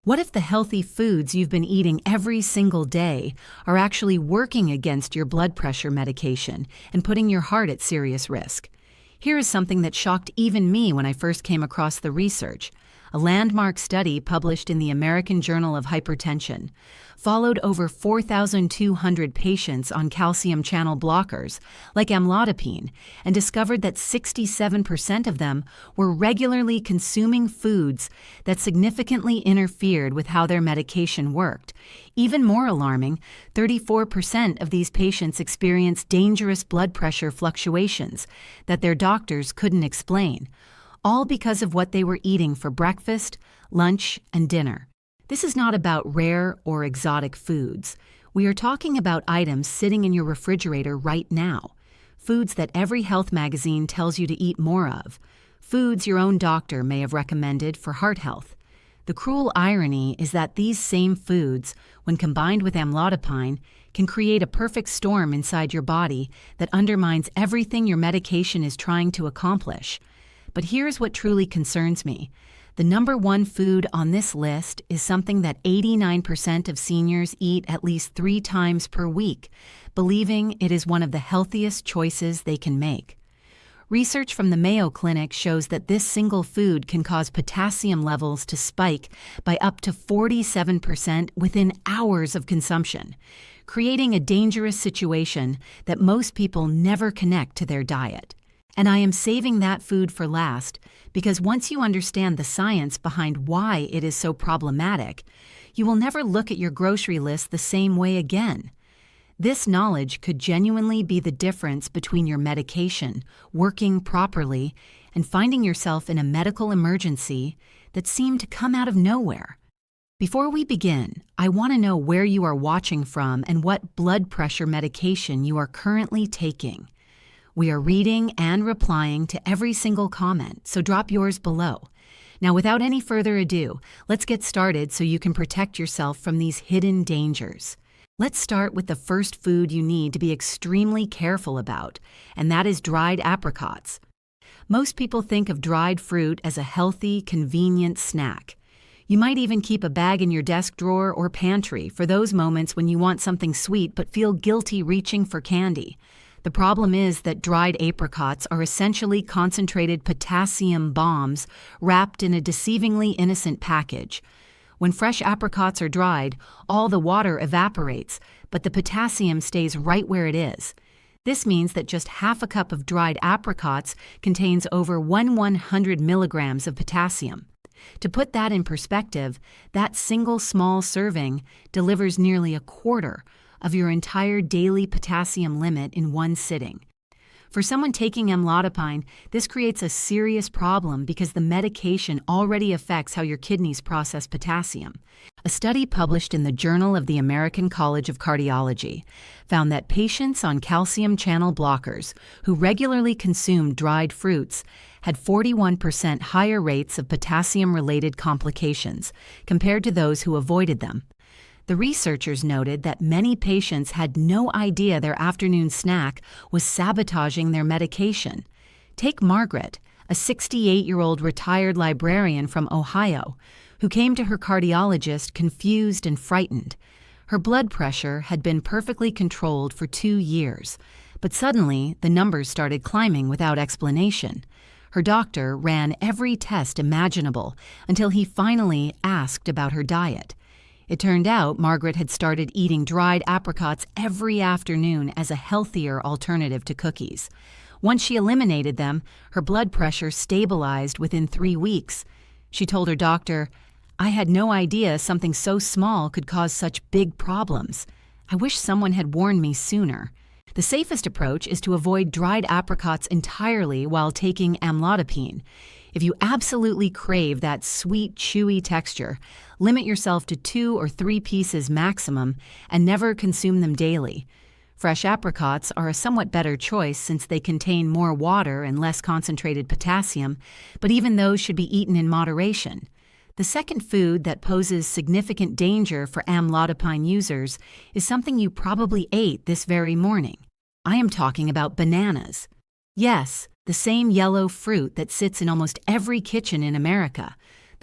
What if the healthy foods you've been eating every single day are actually working against your blood pressure medication and putting your heart at serious risk? Here is something that shocked even me when I first came across the research. A landmark study published in the American Journal of Hypertension followed over 4,200 patients on calcium channel blockers, like amlodipine, and discovered that 67% of them were regularly consuming foods that significantly interfered with how their medication worked. Even more alarming, 34% of these patients experienced dangerous blood pressure fluctuations that their doctors couldn't explain, all because of what they were eating for breakfast, lunch, and dinner. This is not about rare or exotic foods. We are talking about items sitting in your refrigerator right now. Foods that every health magazine tells you to eat more of. Foods your own doctor may have recommended for heart health. The cruel irony is that these same foods, when combined with amlodipine, can create a perfect storm inside your body that undermines everything your medication is trying to accomplish. But here's what truly concerns me. The number one food on this list is something that 89% of seniors eat at least 3 times per week, believing it is one of the healthiest choices they can make. Research from the Mayo Clinic shows that this single food can cause potassium levels to spike by up to 47% within hours of consumption, creating a dangerous situation that most people never connect to their diet. And I am saving that food for last because once you understand the science behind why it is so problematic, you will never look at your grocery list the same way again. This knowledge could genuinely be the difference between your medication working properly and finding yourself in a medical emergency that seemed to come out of nowhere. Before we begin, I want to know where you are watching from and what blood pressure medication you are currently taking. We are reading and replying to every single comment, so drop yours below. Now, without any further ado, let's get started so you can protect yourself from these hidden dangers. Let's start with the first food you need to be extremely careful about, and that is dried apricots. Most people think of dried fruit as a healthy, convenient snack. You might even keep a bag in your desk drawer or pantry for those moments when you want something sweet but feel guilty reaching for candy. The problem is that dried apricots are essentially concentrated potassium bombs wrapped in a deceivingly innocent package. When fresh apricots are dried, all the water evaporates, but the potassium stays right where it is. This means that just half a cup of dried apricots contains over 1/100 milligrams of potassium. To put that in perspective, that single small serving delivers nearly a quarter of your entire daily potassium limit in one sitting. For someone taking amlodipine, this creates a serious problem because the medication already affects how your kidneys process potassium. A study published in the Journal of the American College of Cardiology found that patients on calcium channel blockers who regularly consumed dried fruits had 41% higher rates of potassium-related complications compared to those who avoided them. The researchers noted that many patients had no idea their afternoon snack was sabotaging their medication. Take Margaret, a 68-year-old retired librarian from Ohio, who came to her cardiologist confused and frightened. Her blood pressure had been perfectly controlled for 2 years, but suddenly the numbers started climbing without explanation. Her doctor ran every test imaginable until he finally asked about her diet. It turned out Margaret had started eating dried apricots every afternoon as a healthier alternative to cookies. Once she eliminated them, her blood pressure stabilized within 3 weeks. She told her doctor, "I had no idea something so small could cause such big problems. I wish someone had warned me sooner." The safest approach is to avoid dried apricots entirely while taking amlodipine. If you absolutely crave that sweet, chewy texture, limit yourself to 2 or 3 pieces maximum and never consume them daily. Fresh apricots are a somewhat better choice since they contain more water and less concentrated potassium, but even those should be eaten in moderation. The second food that poses significant danger for amlodipine users is something you probably ate this very morning. I am talking about bananas. Yes, the same yellow fruit that sits in almost every kitchen in America.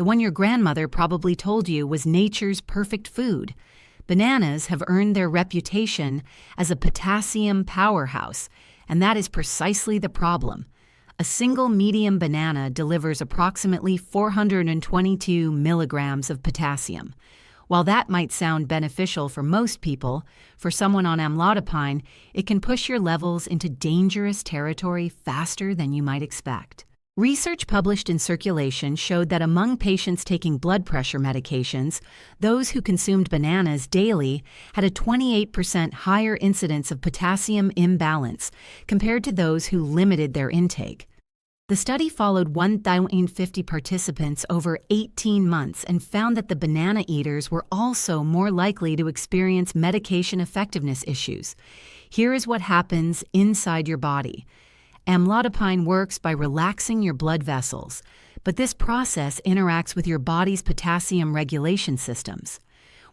the one your grandmother probably told you was nature's perfect food. Bananas have earned their reputation as a potassium powerhouse, and that is precisely the problem. A single medium banana delivers approximately 422 milligrams of potassium. While that might sound beneficial for most people, for someone on amlodipine, it can push your levels into dangerous territory faster than you might expect. Research published in Circulation showed that among patients taking blood pressure medications, those who consumed bananas daily had a 28% higher incidence of potassium imbalance compared to those who limited their intake. The study followed 1,050 participants over 18 months and found that the banana eaters were also more likely to experience medication effectiveness issues. Here is what happens inside your body. Amlodipine works by relaxing your blood vessels, but this process interacts with your body's potassium regulation systems.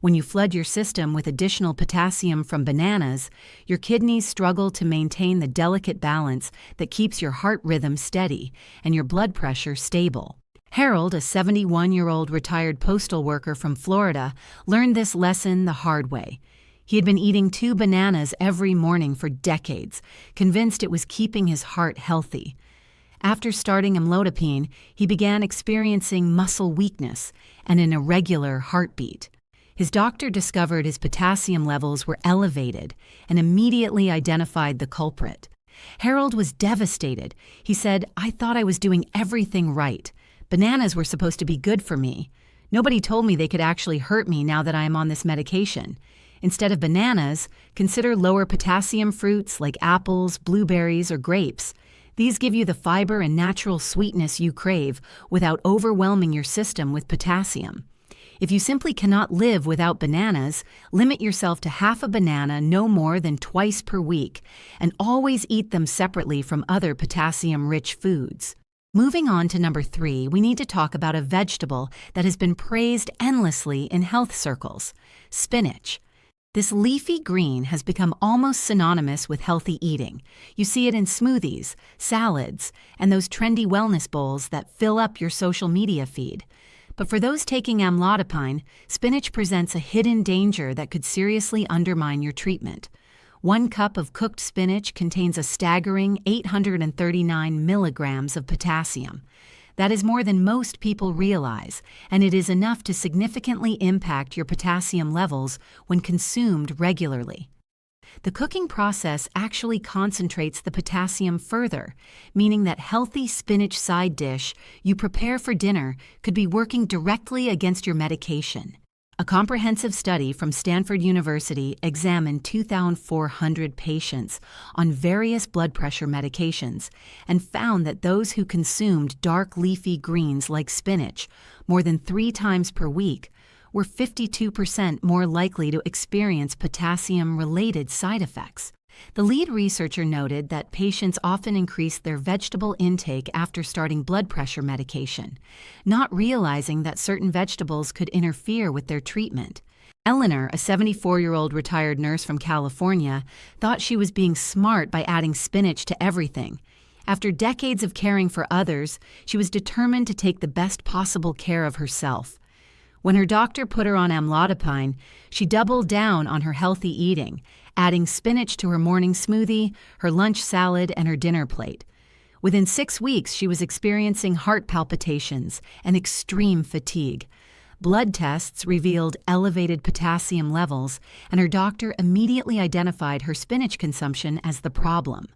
When you flood your system with additional potassium from bananas, your kidneys struggle to maintain the delicate balance that keeps your heart rhythm steady and your blood pressure stable. Harold, a 71-year-old retired postal worker from Florida, learned this lesson the hard way. He had been eating 2 bananas every morning for decades, convinced it was keeping his heart healthy. After starting amlodipine, he began experiencing muscle weakness and an irregular heartbeat. His doctor discovered his potassium levels were elevated and immediately identified the culprit. Harold was devastated. He said, "I thought I was doing everything right. Bananas were supposed to be good for me. Nobody told me they could actually hurt me now that I am on this medication. Instead of bananas, consider lower potassium fruits like apples, blueberries, or grapes. These give you the fiber and natural sweetness you crave without overwhelming your system with potassium. If you simply cannot live without bananas, limit yourself to half a banana no more than twice per week, and always eat them separately from other potassium-rich foods." Moving on to number 3, we need to talk about a vegetable that has been praised endlessly in health circles: spinach. This leafy green has become almost synonymous with healthy eating. You see it in smoothies, salads, and those trendy wellness bowls that fill up your social media feed. But for those taking amlodipine, spinach presents a hidden danger that could seriously undermine your treatment. 1 cup of cooked spinach contains a staggering 839 milligrams of potassium. That is more than most people realize, and it is enough to significantly impact your potassium levels when consumed regularly. The cooking process actually concentrates the potassium further, meaning that healthy spinach side dish you prepare for dinner could be working directly against your medication. A comprehensive study from Stanford University examined 2,400 patients on various blood pressure medications and found that those who consumed dark leafy greens like spinach more than 3 times per week were 52% more likely to experience potassium-related side effects. The lead researcher noted that patients often increased their vegetable intake after starting blood pressure medication, not realizing that certain vegetables could interfere with their treatment. Eleanor, a 74-year-old retired nurse from California, thought she was being smart by adding spinach to everything. After decades of caring for others, she was determined to take the best possible care of herself. When her doctor put her on amlodipine, she doubled down on her healthy eating, adding spinach to her morning smoothie, her lunch salad, and her dinner plate. Within 6 weeks, she was experiencing heart palpitations and extreme fatigue. Blood tests revealed elevated potassium levels, and her doctor immediately identified her spinach consumption as the problem.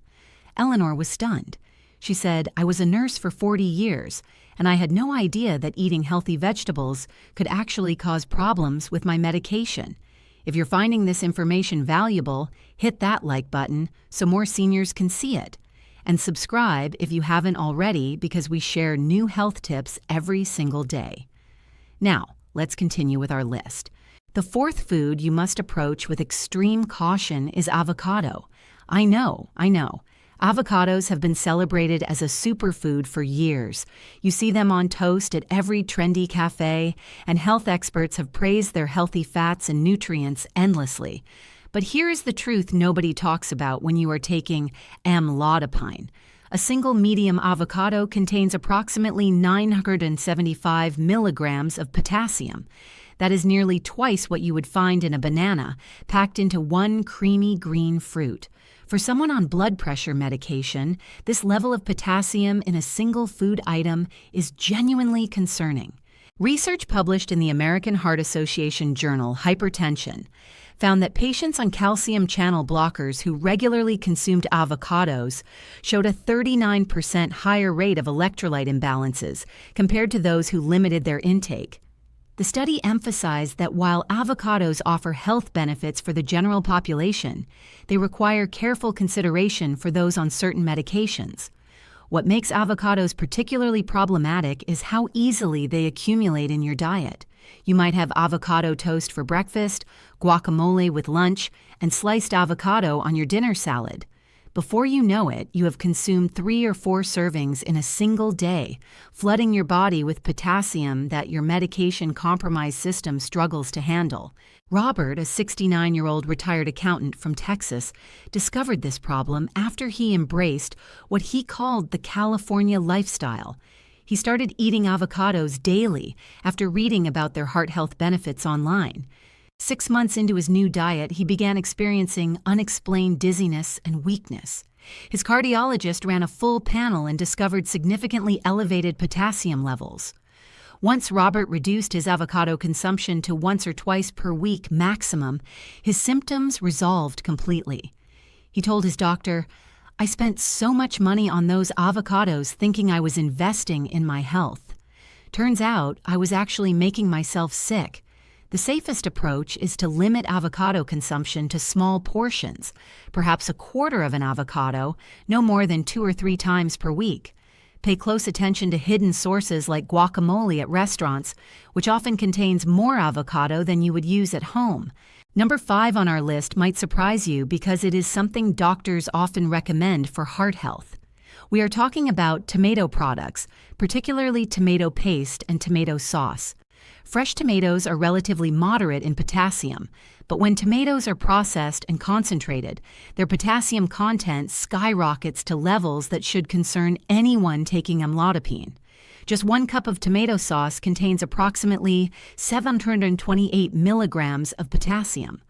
Eleanor was stunned. She said, "I was a nurse for 40 years, and I had no idea that eating healthy vegetables could actually cause problems with my medication." If you're finding this information valuable, hit that like button so more seniors can see it. And subscribe if you haven't already, because we share new health tips every single day. Now, let's continue with our list. The 4th food you must approach with extreme caution is avocado. I know. Avocados have been celebrated as a superfood for years. You see them on toast at every trendy cafe, and health experts have praised their healthy fats and nutrients endlessly. But here is the truth nobody talks about when you are taking amlodipine. A single medium avocado contains approximately 975 milligrams of potassium. That is nearly twice what you would find in a banana, packed into one creamy green fruit. For someone on blood pressure medication, this level of potassium in a single food item is genuinely concerning. Research published in the American Heart Association journal Hypertension found that patients on calcium channel blockers who regularly consumed avocados showed a 39% higher rate of electrolyte imbalances compared to those who limited their intake. The study emphasized that while avocados offer health benefits for the general population, they require careful consideration for those on certain medications. What makes avocados particularly problematic is how easily they accumulate in your diet. You might have avocado toast for breakfast, guacamole with lunch, and sliced avocado on your dinner salad. Before you know it, you have consumed 3 or 4 servings in a single day, flooding your body with potassium that your medication-compromised system struggles to handle. Robert, a 69-year-old retired accountant from Texas, discovered this problem after he embraced what he called the California lifestyle. He started eating avocados daily after reading about their heart health benefits online. 6 months into his new diet, he began experiencing unexplained dizziness and weakness. His cardiologist ran a full panel and discovered significantly elevated potassium levels. Once Robert reduced his avocado consumption to once or twice per week maximum, his symptoms resolved completely. He told his doctor, "I spent so much money on those avocados thinking I was investing in my health. Turns out I was actually making myself sick. The safest approach is to limit avocado consumption to small portions, perhaps a quarter of an avocado, no more than 2 or 3 times per week. Pay close attention to hidden sources like guacamole at restaurants, which often contains more avocado than you would use at home." Number 5 on our list might surprise you because it is something doctors often recommend for heart health. We are talking about tomato products, particularly tomato paste and tomato sauce. Fresh tomatoes are relatively moderate in potassium, but when tomatoes are processed and concentrated, their potassium content skyrockets to levels that should concern anyone taking amlodipine. Just 1 cup of tomato sauce contains approximately 728 milligrams of potassium.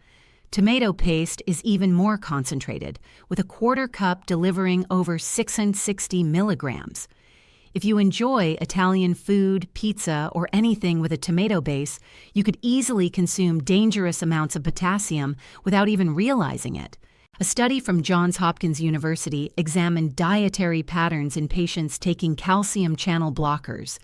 Tomato paste is even more concentrated, with a quarter cup delivering over 660 milligrams. If you enjoy Italian food, pizza, or anything with a tomato base, you could easily consume dangerous amounts of potassium without even realizing it. A study from Johns Hopkins University examined dietary patterns in patients taking calcium channel blockers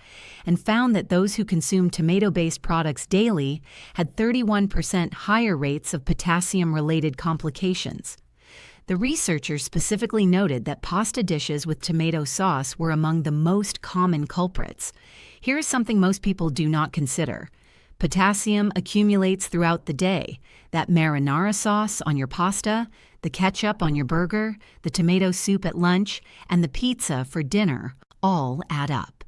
and found that those who consumed tomato-based products daily had 31% higher rates of potassium-related complications. The researchers specifically noted that pasta dishes with tomato sauce were among the most common culprits. Here is something most people do not consider. Potassium accumulates throughout the day. That marinara sauce on your pasta, the ketchup on your burger, the tomato soup at lunch, and the pizza for dinner all add up.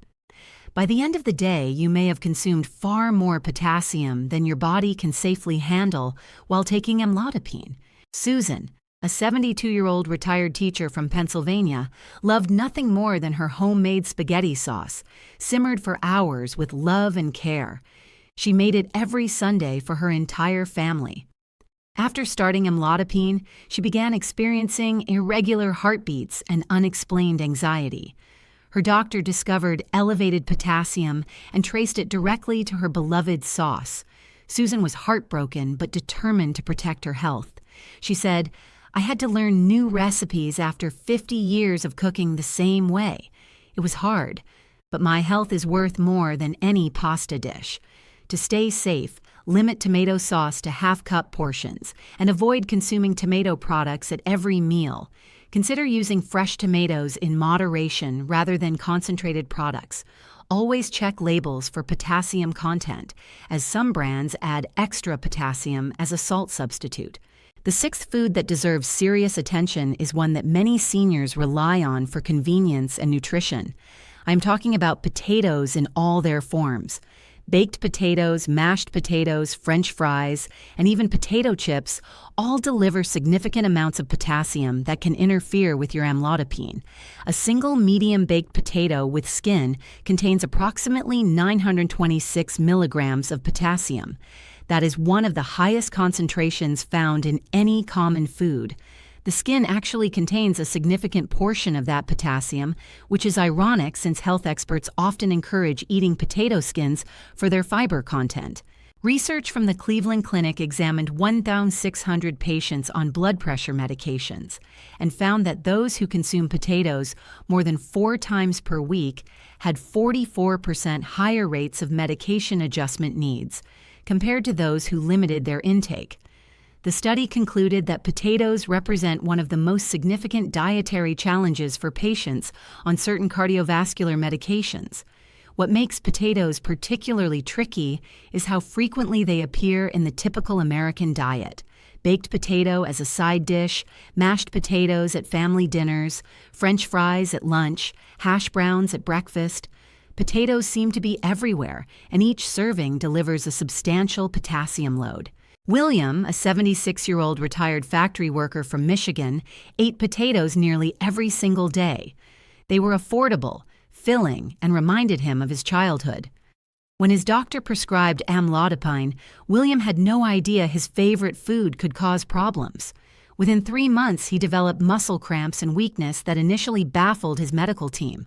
By the end of the day, you may have consumed far more potassium than your body can safely handle while taking amlodipine. Susan, a 72-year-old retired teacher from Pennsylvania, loved nothing more than her homemade spaghetti sauce, simmered for hours with love and care. She made it every Sunday for her entire family. After starting amlodipine, she began experiencing irregular heartbeats and unexplained anxiety. Her doctor discovered elevated potassium and traced it directly to her beloved sauce. Susan was heartbroken but determined to protect her health. She said, "I had to learn new recipes after 50 years of cooking the same way. It was hard, but my health is worth more than any pasta dish. To stay safe, limit tomato sauce to half-cup portions and avoid consuming tomato products at every meal. Consider using fresh tomatoes in moderation rather than concentrated products. Always check labels for potassium content, as some brands add extra potassium as a salt substitute." The 6th food that deserves serious attention is one that many seniors rely on for convenience and nutrition. I'm talking about potatoes in all their forms. Baked potatoes, mashed potatoes, French fries, and even potato chips all deliver significant amounts of potassium that can interfere with your amlodipine. A single medium baked potato with skin contains approximately 926 milligrams of potassium. That is one of the highest concentrations found in any common food. The skin actually contains a significant portion of that potassium, which is ironic since health experts often encourage eating potato skins for their fiber content. Research from the Cleveland Clinic examined 1,600 patients on blood pressure medications and found that those who consume potatoes more than 4 times per week had 44% higher rates of medication adjustment needs compared to those who limited their intake. The study concluded that potatoes represent one of the most significant dietary challenges for patients on certain cardiovascular medications. What makes potatoes particularly tricky is how frequently they appear in the typical American diet. Baked potato as a side dish, mashed potatoes at family dinners, French fries at lunch, hash browns at breakfast. Potatoes seem to be everywhere, and each serving delivers a substantial potassium load. William, a 76-year-old retired factory worker from Michigan, ate potatoes nearly every single day. They were affordable, filling, and reminded him of his childhood. When his doctor prescribed Amlodipine, William had no idea his favorite food could cause problems. Within 3 months, he developed muscle cramps and weakness that initially baffled his medical team.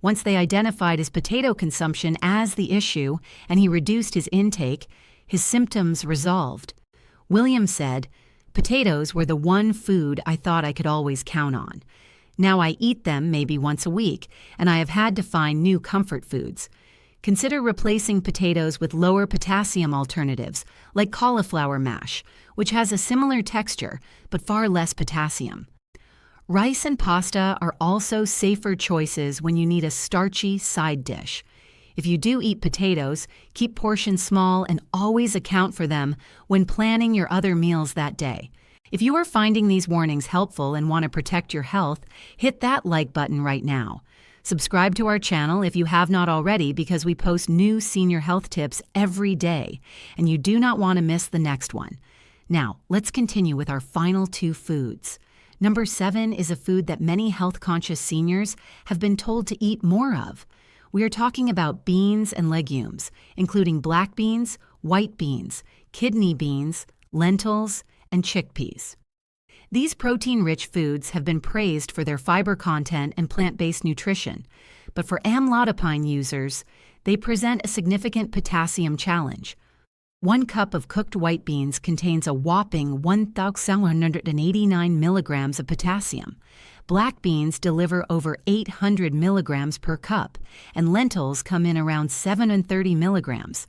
Once they identified his potato consumption as the issue and he reduced his intake, his symptoms resolved. William said, "Potatoes were the one food I thought I could always count on. Now I eat them maybe once a week, and I have had to find new comfort foods. Consider replacing potatoes with lower potassium alternatives, like cauliflower mash, which has a similar texture but far less potassium." Rice and pasta are also safer choices when you need a starchy side dish. If you do eat potatoes, keep portions small and always account for them when planning your other meals that day. If you are finding these warnings helpful and want to protect your health, hit that like button right now. Subscribe to our channel if you have not already because we post new senior health tips every day, and you do not want to miss the next one. Now, let's continue with our final 2 foods. Number 7 is a food that many health-conscious seniors have been told to eat more of. We are talking about beans and legumes, including black beans, white beans, kidney beans, lentils, and chickpeas. These protein-rich foods have been praised for their fiber content and plant-based nutrition, but for amlodipine users, they present a significant potassium challenge. 1 cup of cooked white beans contains a whopping 1,189 milligrams of potassium. Black beans deliver over 800 milligrams per cup, and lentils come in around 730 milligrams.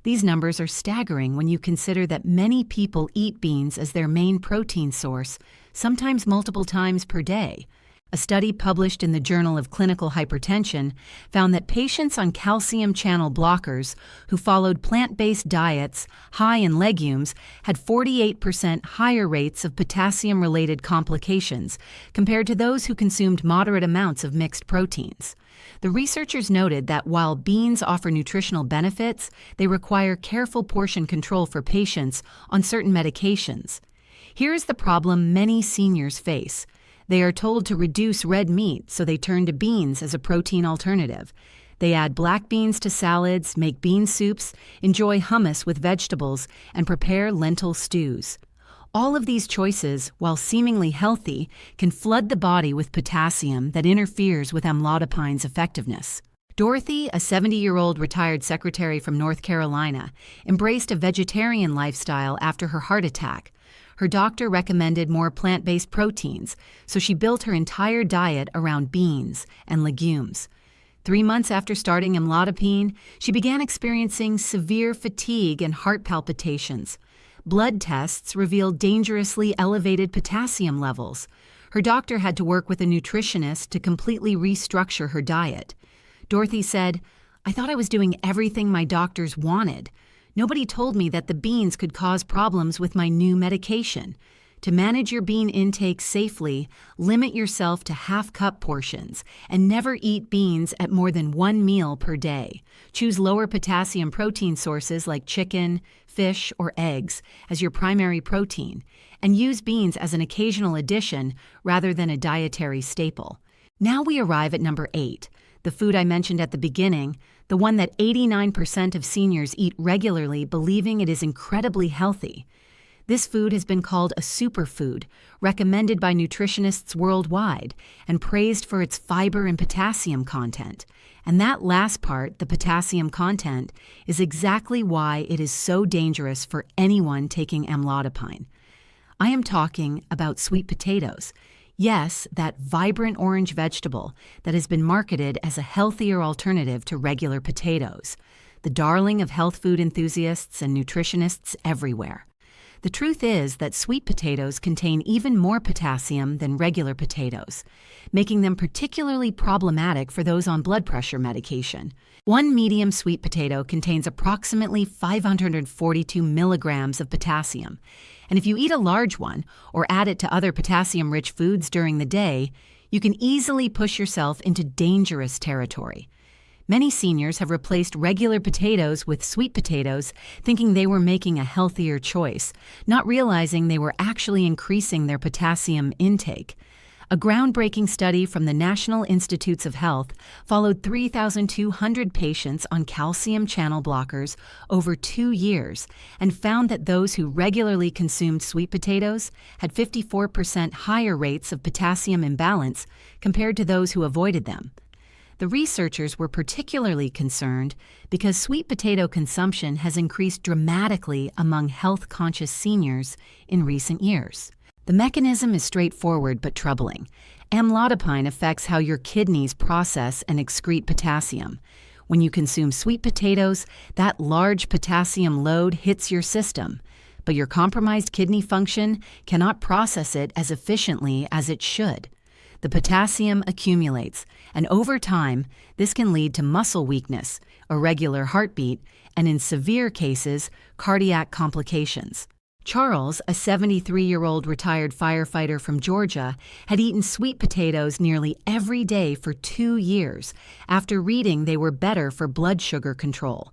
These numbers are staggering when you consider that many people eat beans as their main protein source, sometimes multiple times per day. A study published in the Journal of Clinical Hypertension found that patients on calcium channel blockers who followed plant-based diets high in legumes had 48% higher rates of potassium-related complications compared to those who consumed moderate amounts of mixed proteins. The researchers noted that while beans offer nutritional benefits, they require careful portion control for patients on certain medications. Here is the problem many seniors face. They are told to reduce red meat, so they turn to beans as a protein alternative. They add black beans to salads, make bean soups, enjoy hummus with vegetables, and prepare lentil stews. All of these choices, while seemingly healthy, can flood the body with potassium that interferes with amlodipine's effectiveness. Dorothy, a 70-year-old retired secretary from North Carolina, embraced a vegetarian lifestyle after her heart attack. Her doctor recommended more plant-based proteins, so she built her entire diet around beans and legumes. 3 months after starting amlodipine, she began experiencing severe fatigue and heart palpitations. Blood tests revealed dangerously elevated potassium levels. Her doctor had to work with a nutritionist to completely restructure her diet. Dorothy said, "I thought I was doing everything my doctors wanted. Nobody told me that the beans could cause problems with my new medication. To manage your bean intake safely, limit yourself to half-cup portions and never eat beans at more than one meal per day. Choose lower potassium protein sources like chicken, fish, or eggs as your primary protein, and use beans as an occasional addition rather than a dietary staple. Now we arrive at number 8, the food I mentioned at the beginning, the one that 89% of seniors eat regularly, believing it is incredibly healthy. This food has been called a superfood, recommended by nutritionists worldwide, and praised for its fiber and potassium content. And that last part, the potassium content, is exactly why it is so dangerous for anyone taking amlodipine. I am talking about sweet potatoes. Yes, that vibrant orange vegetable that has been marketed as a healthier alternative to regular potatoes, the darling of health food enthusiasts and nutritionists everywhere. The truth is that sweet potatoes contain even more potassium than regular potatoes, making them particularly problematic for those on blood pressure medication. One medium sweet potato contains approximately 542 milligrams of potassium, and if you eat a large one or add it to other potassium-rich foods during the day, you can easily push yourself into dangerous territory. Many seniors have replaced regular potatoes with sweet potatoes, thinking they were making a healthier choice, not realizing they were actually increasing their potassium intake. A groundbreaking study from the National Institutes of Health followed 3,200 patients on calcium channel blockers over 2 years and found that those who regularly consumed sweet potatoes had 54% higher rates of potassium imbalance compared to those who avoided them. The researchers were particularly concerned because sweet potato consumption has increased dramatically among health-conscious seniors in recent years. The mechanism is straightforward but troubling. Amlodipine affects how your kidneys process and excrete potassium. When you consume sweet potatoes, that large potassium load hits your system, but your compromised kidney function cannot process it as efficiently as it should. The potassium accumulates, and over time, this can lead to muscle weakness, irregular heartbeat, and in severe cases, cardiac complications. Charles, a 73-year-old retired firefighter from Georgia, had eaten sweet potatoes nearly every day for 2 years after reading they were better for blood sugar control.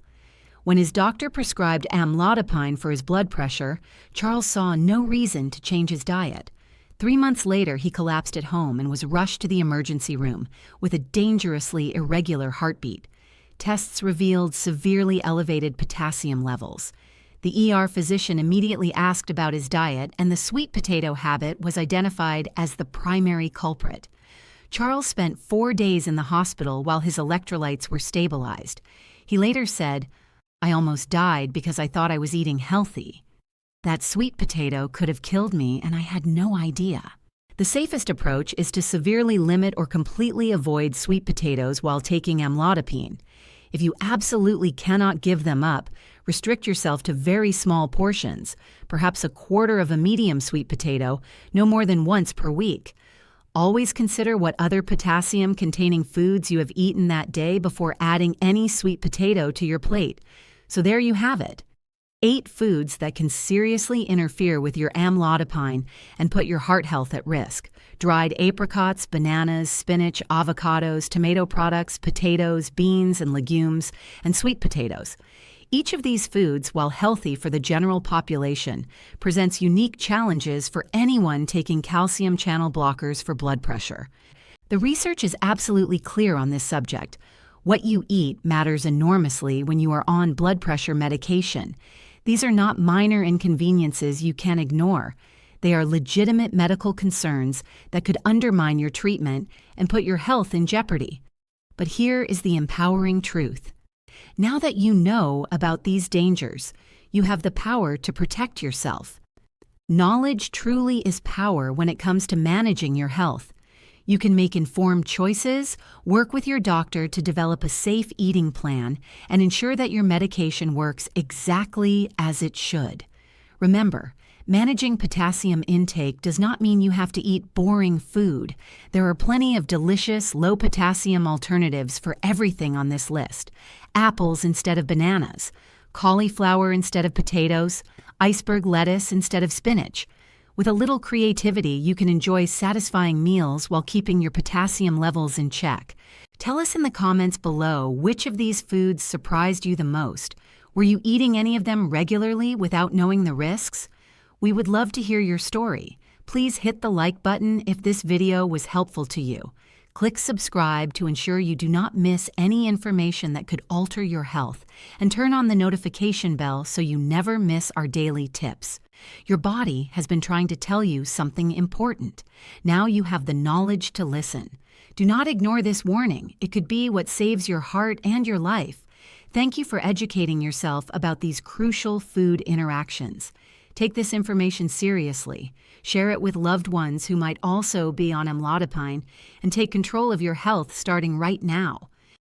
When his doctor prescribed amlodipine for his blood pressure, Charles saw no reason to change his diet. 3 months later, he collapsed at home and was rushed to the emergency room with a dangerously irregular heartbeat. Tests revealed severely elevated potassium levels. The ER physician immediately asked about his diet, and the sweet potato habit was identified as the primary culprit. Charles spent 4 days in the hospital while his electrolytes were stabilized. He later said, "I almost died because I thought I was eating healthy. That sweet potato could have killed me, and I had no idea." The safest approach is to severely limit or completely avoid sweet potatoes while taking amlodipine. If you absolutely cannot give them up, restrict yourself to very small portions, perhaps a quarter of a medium sweet potato, no more than once per week. Always consider what other potassium-containing foods you have eaten that day before adding any sweet potato to your plate. So there you have it. 8 foods that can seriously interfere with your amlodipine and put your heart health at risk. Dried apricots, bananas, spinach, avocados, tomato products, potatoes, beans and legumes, and sweet potatoes. Each of these foods, while healthy for the general population, presents unique challenges for anyone taking calcium channel blockers for blood pressure. The research is absolutely clear on this subject. What you eat matters enormously when you are on blood pressure medication. These are not minor inconveniences you can ignore. They are legitimate medical concerns that could undermine your treatment and put your health in jeopardy. But here is the empowering truth. Now that you know about these dangers, you have the power to protect yourself. Knowledge truly is power when it comes to managing your health. You can make informed choices, work with your doctor to develop a safe eating plan, and ensure that your medication works exactly as it should. Remember, managing potassium intake does not mean you have to eat boring food. There are plenty of delicious, low-potassium alternatives for everything on this list. Apples instead of bananas, cauliflower instead of potatoes, iceberg lettuce instead of spinach. With a little creativity, you can enjoy satisfying meals while keeping your potassium levels in check. Tell us in the comments below which of these foods surprised you the most. Were you eating any of them regularly without knowing the risks? We would love to hear your story. Please hit the like button if this video was helpful to you. Click subscribe to ensure you do not miss any information that could alter your health, and turn on the notification bell so you never miss our daily tips. Your body has been trying to tell you something important. Now you have the knowledge to listen. Do not ignore this warning. It could be what saves your heart and your life. Thank you for educating yourself about these crucial food interactions. Take this information seriously. Share it with loved ones who might also be on amlodipine, and take control of your health starting right now.